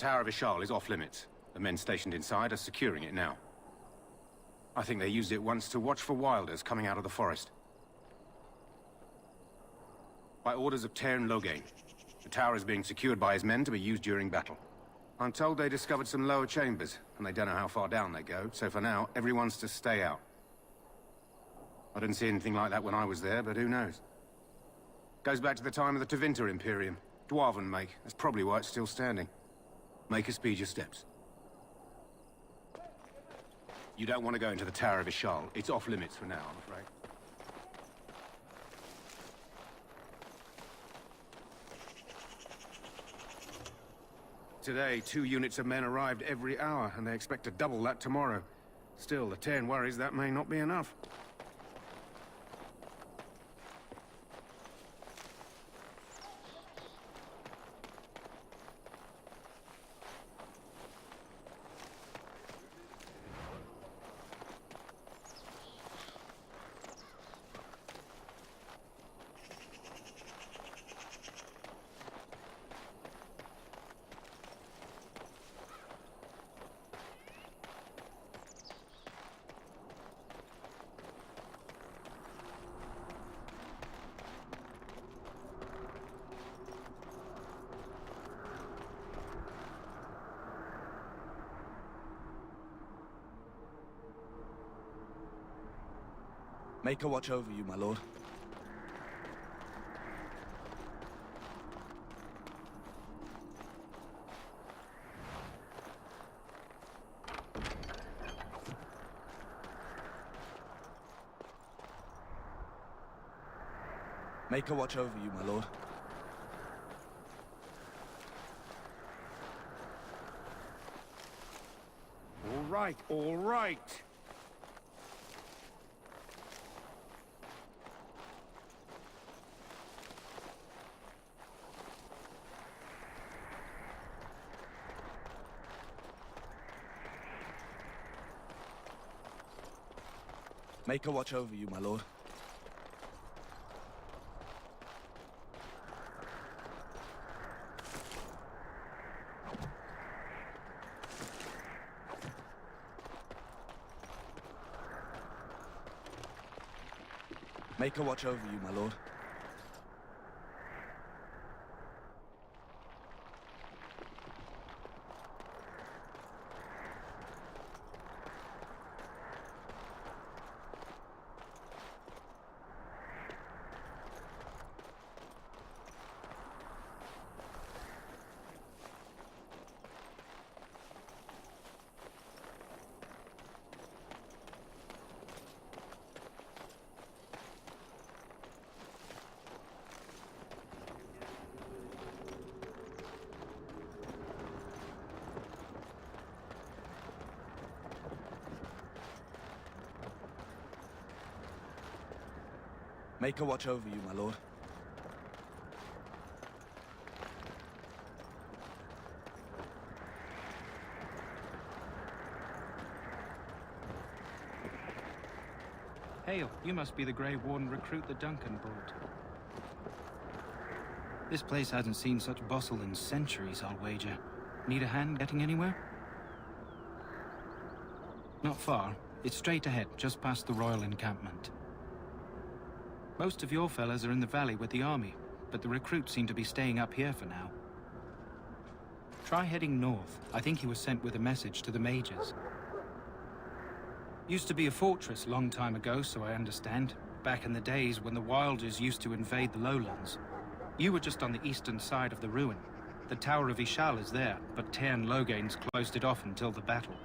Tower of Ishal is off limits. The men stationed inside are securing it now. I think they used it once to watch for wilders coming out of the forest. By orders of Tairn Loghain, the tower is being secured by his men to be used during battle. I'm told they discovered some lower chambers, and they don't know how far down they go, so for now, everyone's to stay out. I didn't see anything like that when I was there, but who knows? Goes back to the time of the Tevinter Imperium. Dwarven make. That's probably why it's still standing. Make her speed your steps. You don't want to go into the Tower of Ishal. It's off limits for now, I'm afraid. Today, 2 units of men arrived every hour, and they expect to double that tomorrow. Still, the Tairn worries that may not be enough. Make her watch over you, my lord. Make her watch over you, my lord. All right, all right. Make her watch over you, my lord. Make her watch over you, my lord. Make her watch over you, my lord. Hail, you must be the Grey Warden recruit that Duncan brought. This place hasn't seen such bustle in centuries, I'll wager. Need a hand getting anywhere? Not far. It's straight ahead, just past the royal encampment. Most of your fellas are in the valley with the army, but the recruits seem to be staying up here for now. Try heading north. I think he was sent with a message to the mages. Used to be a fortress long time ago, so I understand. Back in the days when the Wilders used to invade the lowlands. You were just on the eastern side of the ruin. The Tower of Ishal is there, but Tairn Loghain's closed it off until the battle.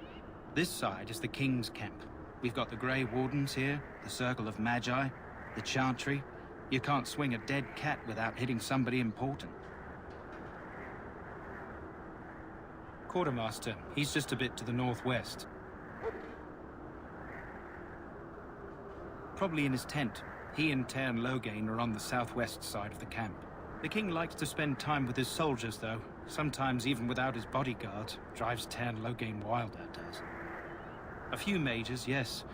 This side is the King's camp. We've got the Grey Wardens here, the Circle of Magi, the Chantry. You can't swing a dead cat without hitting somebody important. Quartermaster, he's just a bit to the northwest. Probably in his tent. He and Tairn Loghain are on the southwest side of the camp. The king likes to spend time with his soldiers, though. Sometimes even without his bodyguard. Drives Tairn Loghain wild, that does. A few mages, yes.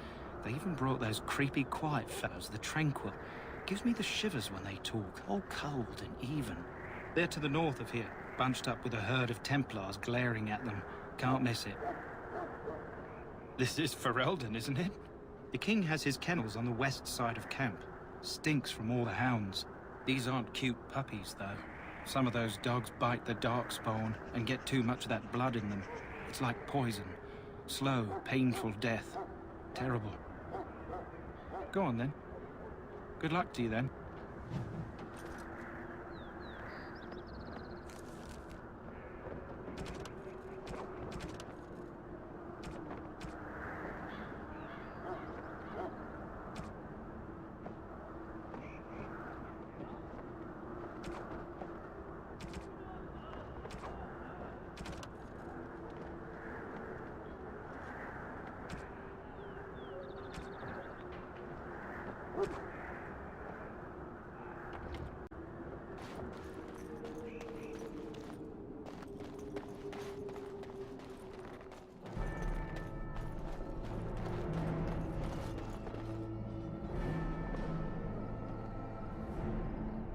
They even brought those creepy, quiet fellows, the Tranquil. Gives me the shivers when they talk, all cold and even. They're to the north of here, bunched up with a herd of Templars glaring at them. Can't miss it. This is Ferelden, isn't it? The king has his kennels on the west side of camp. Stinks from all the hounds. These aren't cute puppies, though. Some of those dogs bite the darkspawn and get too much of that blood in them. It's like poison. Slow, painful death. Terrible. Go on, then. Good luck to you, then.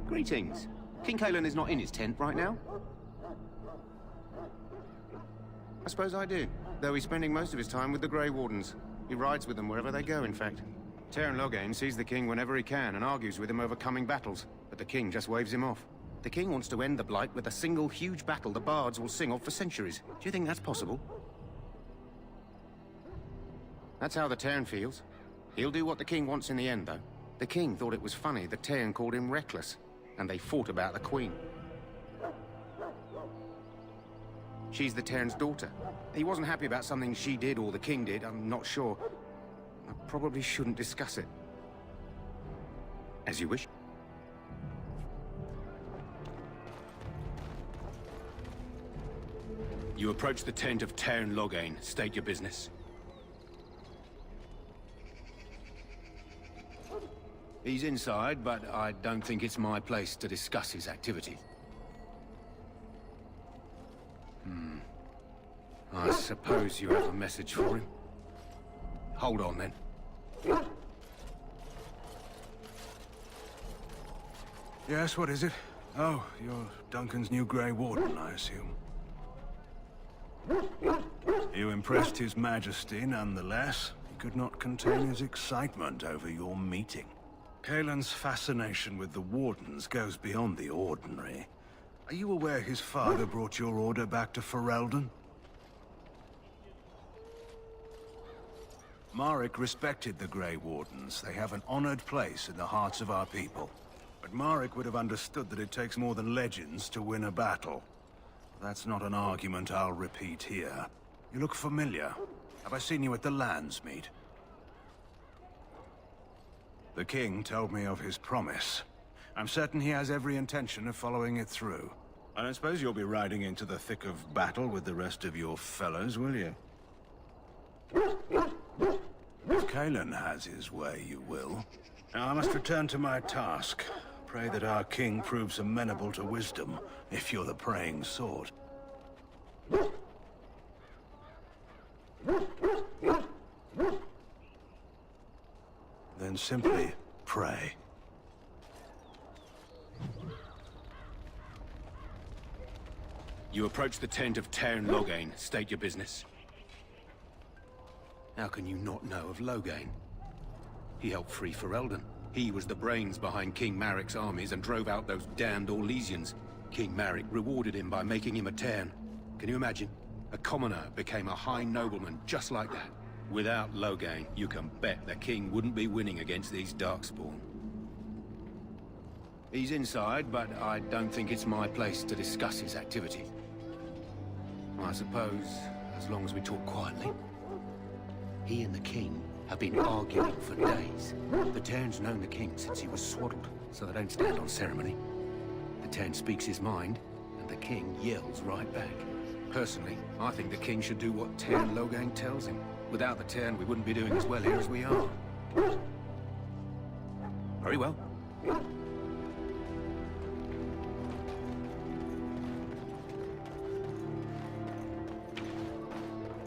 Greetings. King Cailan is not in his tent right now? I suppose I do, though he's spending most of his time with the Grey Wardens. He rides with them wherever they go, in fact. Teyrn Loghain sees the king whenever he can and argues with him over coming battles, but the king just waves him off. The king wants to end the Blight with a single huge battle the bards will sing of for centuries. Do you think that's possible? That's how the Teyrn feels. He'll do what the king wants in the end, though. The king thought it was funny that Teyrn called him reckless, and they fought about the queen. She's the Teyrn's daughter. He wasn't happy about something she did or the king did, I'm not sure. I probably shouldn't discuss it. As you wish. You approach the tent of Teyrn Loghain. State your business. He's inside, but I don't think it's my place to discuss his activity. I suppose you have a message for him. Hold on, then. Yes, what is it? Oh, you're Duncan's new Grey Warden, I assume. You impressed His Majesty, nonetheless. He could not contain his excitement over your meeting. Cailan's fascination with the Wardens goes beyond the ordinary. Are you aware his father brought your order back to Ferelden? Marek respected the Grey Wardens. They have an honored place in the hearts of our people. But Marek would have understood that it takes more than legends to win a battle. That's not an argument I'll repeat here. You look familiar. Have I seen you at the Landsmeet? The king told me of his promise. I'm certain he has every intention of following it through. I don't suppose you'll be riding into the thick of battle with the rest of your fellows, will you? If Cailan has his way, you will. Now I must return to my task. Pray that our king proves amenable to wisdom, if you're the praying sort. Then simply pray. You approach the tent of Teyrn Loghain. State your business. How can you not know of Loghain? He helped free Ferelden. He was the brains behind King Marek's armies and drove out those damned Orlesians. King Marek rewarded him by making him a Teyrn. Can you imagine? A commoner became a high nobleman just like that. Without Loghain, you can bet the king wouldn't be winning against these Darkspawn. He's inside, but I don't think it's my place to discuss his activity. I suppose, as long as we talk quietly. He and the king have been arguing for days. The Teyrn's known the king since he was swaddled, so they don't stand on ceremony. The Teyrn speaks his mind, and the king yells right back. Personally, I think the king should do what Teyrn Loghain tells him. Without the Teyrn, we wouldn't be doing as well here as we are. Very well.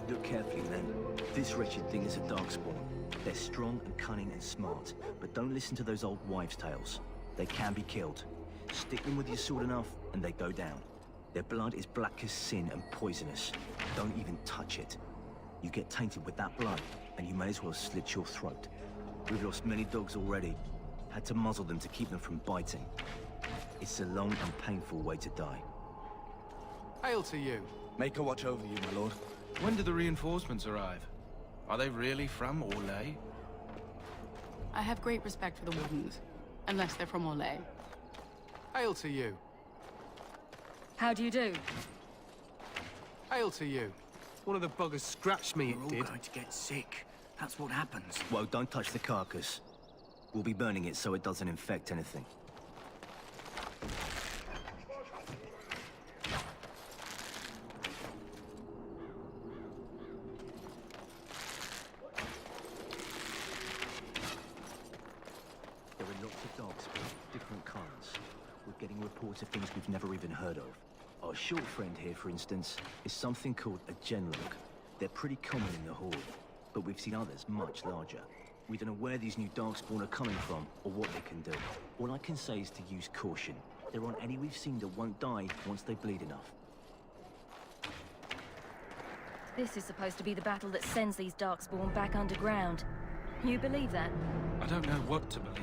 Look carefully, then. This wretched thing is a Darkspawn. They're strong and cunning and smart, but don't listen to those old wives' tales. They can be killed. Stick them with your sword enough, and they go down. Their blood is black as sin and poisonous. Don't even touch it. You get tainted with that blood, and you may as well slit your throat. We've lost many dogs already. Had to muzzle them to keep them from biting. It's a long and painful way to die. Hail to you. Make a watch over you, my lord. When do the reinforcements arrive? Are they really from Orlais? I have great respect for the Wardens, unless they're from Orlais. Hail to you. How do you do? Hail to you. One of the buggers scratched me, it did. going to get sick. That's what happens. Well, don't touch the carcass. We'll be burning it so it doesn't infect anything. There are lots of dogs, different kinds. We're getting reports of things we've never even heard of. Our short friend here, for instance, is something called a genlock. They're pretty common in the Horde, but we've seen others much larger. We don't know where these new Darkspawn are coming from, or what they can do. All I can say is to use caution. There aren't any we've seen that won't die once they bleed enough. This is supposed to be the battle that sends these Darkspawn back underground. You believe that? I don't know what to believe.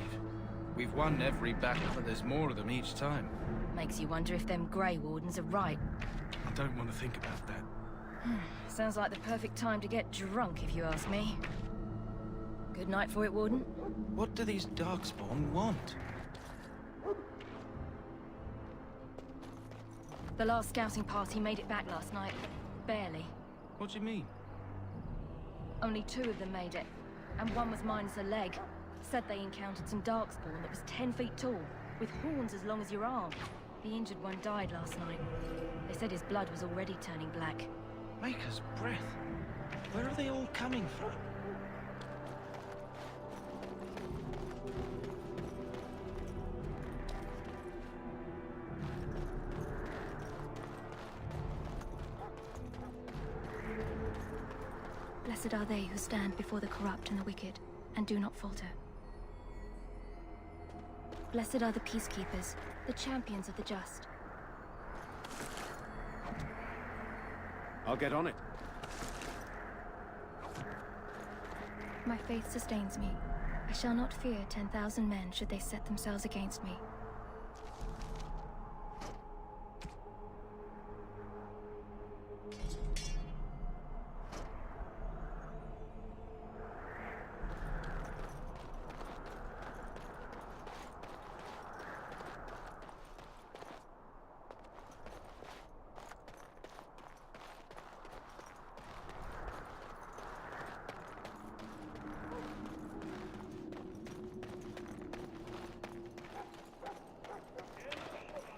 We've won every battle, but there's more of them each time. Makes you wonder if them Grey Wardens are right. I don't want to think about that. Sounds like the perfect time to get drunk, if you ask me. Good night for it, Warden. What do these Darkspawn want? The last scouting party made it back last night. Barely. What do you mean? Only 2 of them made it, and one was minus a leg. Said they encountered some Darkspawn that was 10 feet tall, with horns as long as your arm. The injured one died last night. They said his blood was already turning black. Maker's breath. Where are they all coming from? Blessed are they who stand before the corrupt and the wicked, and do not falter. Blessed are the peacekeepers, the champions of the just. I'll get on it. My faith sustains me. I shall not fear 10,000 men should they set themselves against me.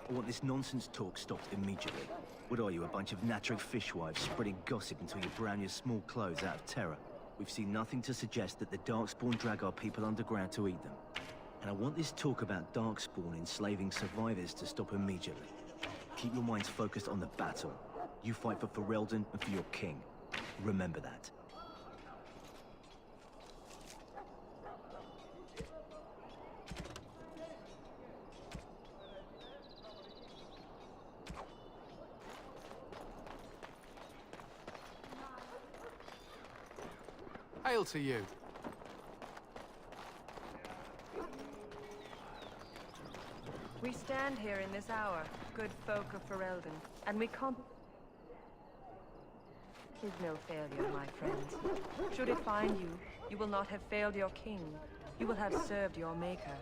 I want this nonsense talk stopped immediately. What are you, a bunch of Natric fishwives spreading gossip until you brown your small clothes out of terror? We've seen nothing to suggest that the Darkspawn drag our people underground to eat them. And I want this talk about Darkspawn enslaving survivors to stop immediately. Keep your minds focused on the battle. You fight for Ferelden and for your king. Remember that. Hail to you. We stand here in this hour, good folk of Ferelden, and we can't... 'Tis no failure, my friends. Should it find you, you will not have failed your king. You will have served your maker.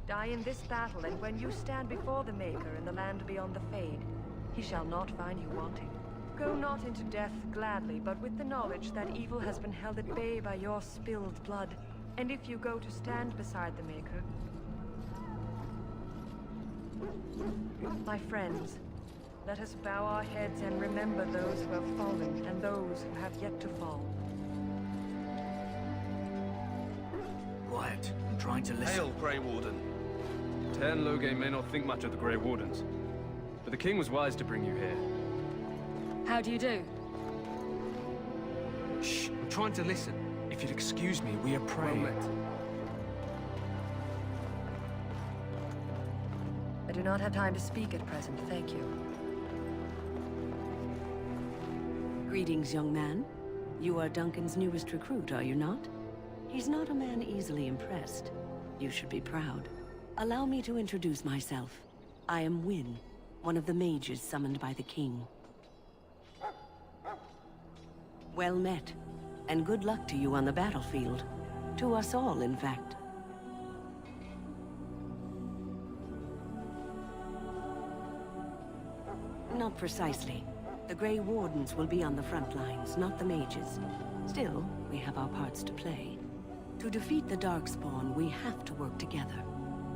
Die in this battle, and when you stand before the maker in the land beyond the Fade, he shall not find you wanting. Go not into death gladly, but with the knowledge that evil has been held at bay by your spilled blood. And if you go to stand beside the Maker... My friends, let us bow our heads and remember those who have fallen and those who have yet to fall. Quiet. I'm trying to listen. Hail, Grey Warden. Tern Loge may not think much of the Grey Wardens, but the king was wise to bring you here. How do you do? Shh, I'm trying to listen. If you'll excuse me, we are praying. A do not have time to speak at present, thank you. Greetings, young man. You are Duncan's newest recruit, are you not? He's not a man easily impressed. You should be proud. Allow me to introduce myself. I am Wynne, one of the mages summoned by the king. Well met, and good luck to you on the battlefield. To us all, in fact. Not precisely. The Grey Wardens will be on the front lines, not the mages. Still, we have our parts to play. To defeat the Darkspawn, we have to work together.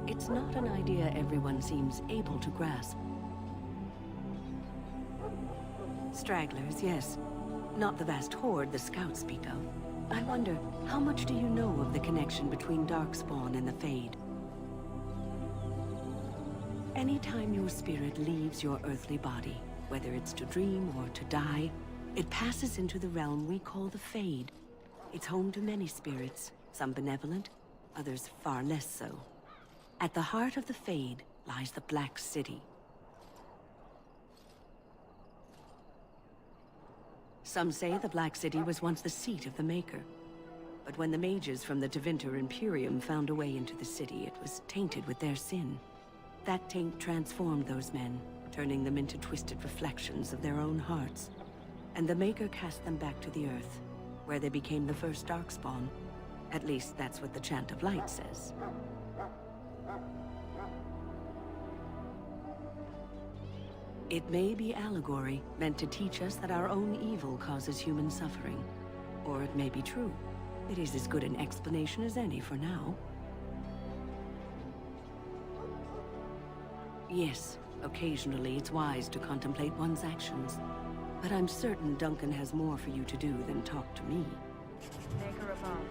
It's not an idea everyone seems able to grasp. Stragglers, yes. Not the vast horde the scouts speak of. I wonder, how much do you know of the connection between Darkspawn and the Fade? Anytime your spirit leaves your earthly body, whether it's to dream or to die, it passes into the realm we call the Fade. It's home to many spirits, some benevolent, others far less so. At the heart of the Fade lies the Black City. Some say the Black City was once the seat of the Maker. But when the mages from the Tevinter Imperium found a way into the city, it was tainted with their sin. That taint transformed those men, turning them into twisted reflections of their own hearts. And the Maker cast them back to the Earth, where they became the first Darkspawn. At least that's what the Chant of Light says. It may be allegory, meant to teach us that our own evil causes human suffering. Or it may be true. It is as good an explanation as any for now. Yes, occasionally it's wise to contemplate one's actions. But I'm certain Duncan has more for you to do than talk to me. Maker above,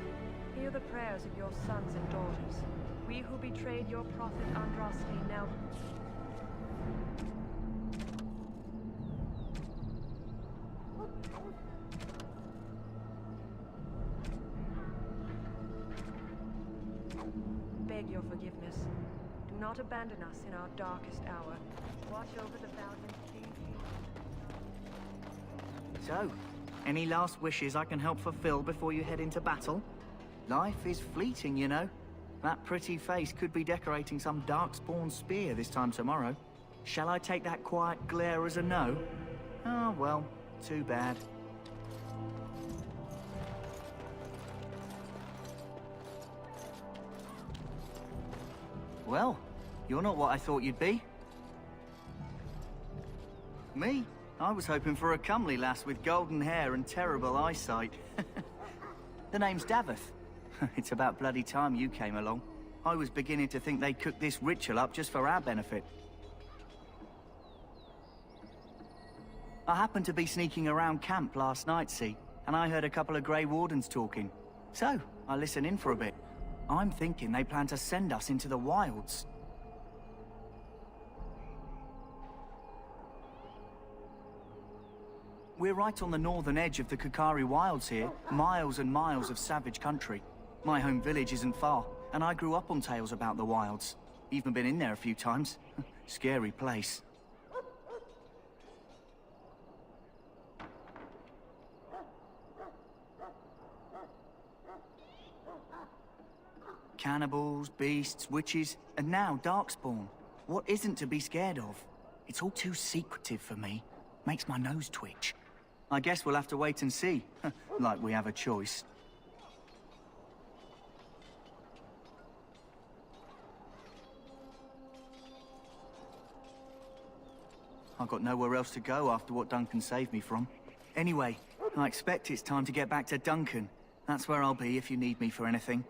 hear the prayers of your sons and daughters. We who betrayed your prophet Andraste now... beg your forgiveness. Do not abandon us in our darkest hour. Watch over the valiant king. So, any last wishes I can help fulfill before you head into battle? Life is fleeting, you know. That pretty face could be decorating some Darkspawn spear this time tomorrow. Shall I take that quiet glare as a no? Oh, well, too bad. Well, you're not what I thought you'd be. Me? I was hoping for a comely lass with golden hair and terrible eyesight. The name's Davith. It's about bloody time you came along. I was beginning to think they cooked this ritual up just for our benefit. I happened to be sneaking around camp last night, see, and I heard a couple of Grey Wardens talking. So, I listened in for a bit. I'm thinking they plan to send us into the wilds. We're right on the northern edge of the Kakari Wilds here, miles and miles of savage country. My home village isn't far, and I grew up on tales about the wilds. Even been in there a few times. Scary place. Cannibals, beasts, witches, and now Darkspawn. What isn't to be scared of? It's all too secretive for me. Makes my nose twitch. I guess we'll have to wait and see. Like we have a choice. I've got nowhere else to go after what Duncan saved me from. Anyway, I expect it's time to get back to Duncan. That's where I'll be if you need me for anything.